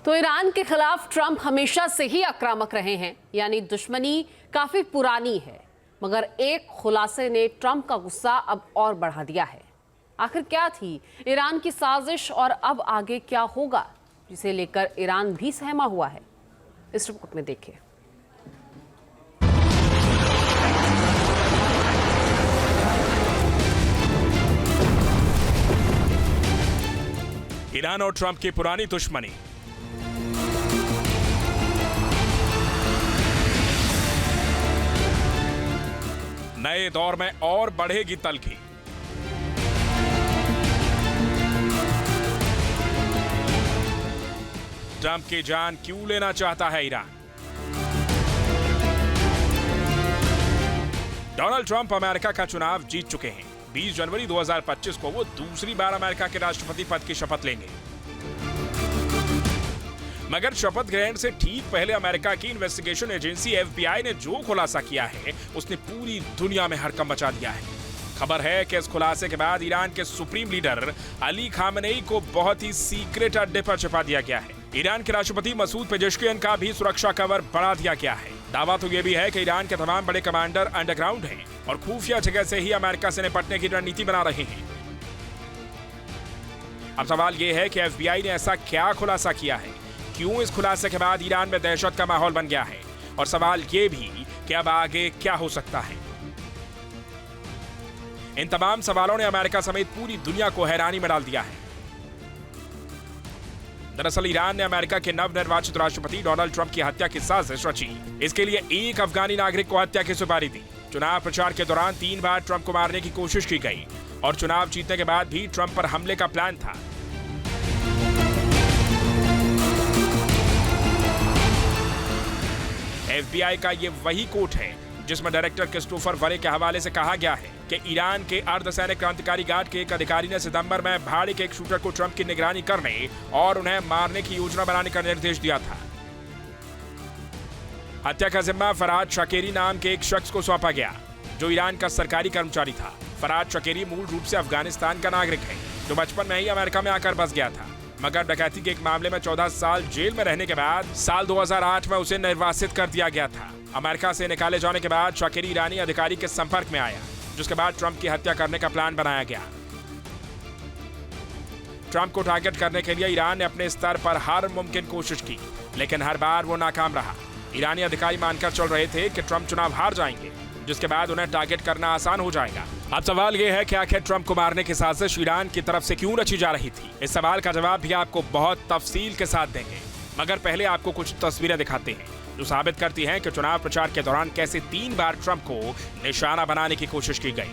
तो ईरान के खिलाफ ट्रंप हमेशा से ही आक्रामक रहे हैं, यानी दुश्मनी काफी पुरानी है। मगर एक खुलासे ने ट्रंप का गुस्सा अब और बढ़ा दिया है। आखिर क्या थी ईरान की साजिश और अब आगे क्या होगा, जिसे लेकर ईरान भी सहमा हुआ है। इस रिपोर्ट में देखिए। ईरान और ट्रंप की पुरानी दुश्मनी। नए दौर में और बढ़ेगी तल्खी। ट्रंप की जान क्यों लेना चाहता है ईरान? डोनाल्ड ट्रंप अमेरिका का चुनाव जीत चुके हैं। 20 जनवरी 2025 को वो दूसरी बार अमेरिका के राष्ट्रपति पद की शपथ लेंगे। मगर शपथ ग्रहण से ठीक पहले अमेरिका की इन्वेस्टिगेशन एजेंसी FBI ने जो खुलासा किया है, उसने पूरी दुनिया में हड़कंप मचा दिया है। खबर है कि इस खुलासे के बाद ईरान के सुप्रीम लीडर अली खामेनेई को बहुत ही सीक्रेट अड्डे पर छिपा दिया गया है। ईरान के राष्ट्रपति मसूद पेजेश्कियन का भी सुरक्षा कवर बढ़ा दिया गया है। दावा तो ये भी है कि ईरान के तमाम बड़े कमांडर अंडरग्राउंड हैं और खुफिया जगह से ही अमेरिका से निपटने की रणनीति बना रहे हैं। अब सवाल ये है कि FBI ने ऐसा क्या खुलासा किया है? क्यों इस खुलासे के बाद ईरान में दहशत का माहौल बन गया है? और सवाल ये भी कि अब आगे क्या हो सकता है? इन तमाम सवालों ने अमेरिका समेत पूरी दुनिया को हैरानी में डाल दिया है। दरअसल ईरान ने अमेरिका के नवनिर्वाचित राष्ट्रपति डोनाल्ड ट्रंप की हत्या की साजिश रची। इसके लिए एक अफगानी नागरिक को हत्या की सुपारी दी। चुनाव प्रचार के दौरान 3 बार ट्रंप को मारने की कोशिश की गई और चुनाव जीतने के बाद भी ट्रंप पर हमले का प्लान था। FBI का ये वही कोट है जिसमें डायरेक्टर क्रिस्टोफर वरे के हवाले से कहा गया है कि ईरान के अर्धसैनिक क्रांतिकारी गार्ड के एक अधिकारी ने सितंबर में भाड़े के एक शूटर को ट्रंप की निगरानी करने और उन्हें मारने की योजना बनाने का निर्देश दिया था। हत्या का जिम्मा फराद शकेरी नाम के एक शख्स को सौंपा गया, जो ईरान का सरकारी कर्मचारी था। फराद शकेरी मूल रूप से अफगानिस्तान का नागरिक है, जो बचपन में ही अमेरिका में आकर बस गया था। मगर डकैती के एक मामले में 14 साल जेल में रहने के बाद साल 2008 में उसे निर्वासित कर दिया गया था। अमेरिका से निकाले जाने के बाद शकेरी ईरानी अधिकारी के संपर्क में आया, जिसके बाद ट्रंप की हत्या करने का प्लान बनाया गया। ट्रंप को टारगेट करने के लिए ईरान ने अपने स्तर पर हर मुमकिन कोशिश की, लेकिन हर बार वो नाकाम रहा। ईरानी अधिकारी मानकर चल रहे थे कि ट्रंप चुनाव हार जाएंगे, जिसके बाद उन्हें टारगेट करना आसान हो जाएगा। अब सवाल यह है कि आखिर ट्रंप को मारने की साजिश ईरान की तरफ से क्यों रची जा रही थी? इस सवाल का जवाब भी आपको बहुत तफसील के साथ देंगे, मगर पहले आपको कुछ तस्वीरें दिखाते हैं जो साबित करती हैं कि चुनाव प्रचार के दौरान कैसे 3 बार ट्रंप को निशाना बनाने की कोशिश की गई।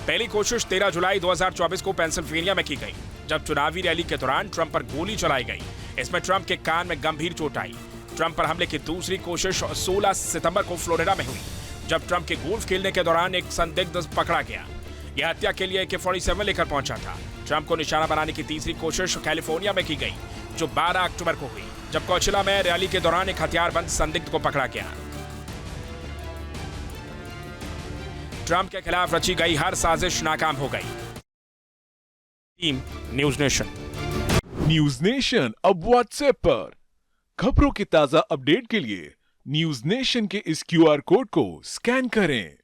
पहली कोशिश 13 जुलाई 2024 को पेंसिल्वेनिया में की गई, जब चुनावी रैली के दौरान ट्रंप पर गोली चलाई गई। इसमें ट्रंप के कान में गंभीर चोट आई। ट्रंप पर हमले की दूसरी कोशिश 16 सितंबर को फ्लोरिडा में हुई, जब ट्रंप के गोल्फ खेलने के दौरान एक संदिग्ध पकड़ा गया। यह हत्या के लिए AK-47 लेकर पहुंचा था। ट्रंप को निशाना बनाने की तीसरी कोशिश कैलिफोर्निया में की गई, जो 12 अक्टूबर को हुई, जब कोचिला में रैली के दौरान एक हथियारबंद संदिग्ध को पकड़ा गया। ट्रंप के खिलाफ रची गई हर साजिश नाकाम हो गई। Team news nation. News nation अब व्हाट्सएप पर खबरों की ताजा अपडेट के लिए न्यूज नेशन के इस QR कोड को स्कैन करें।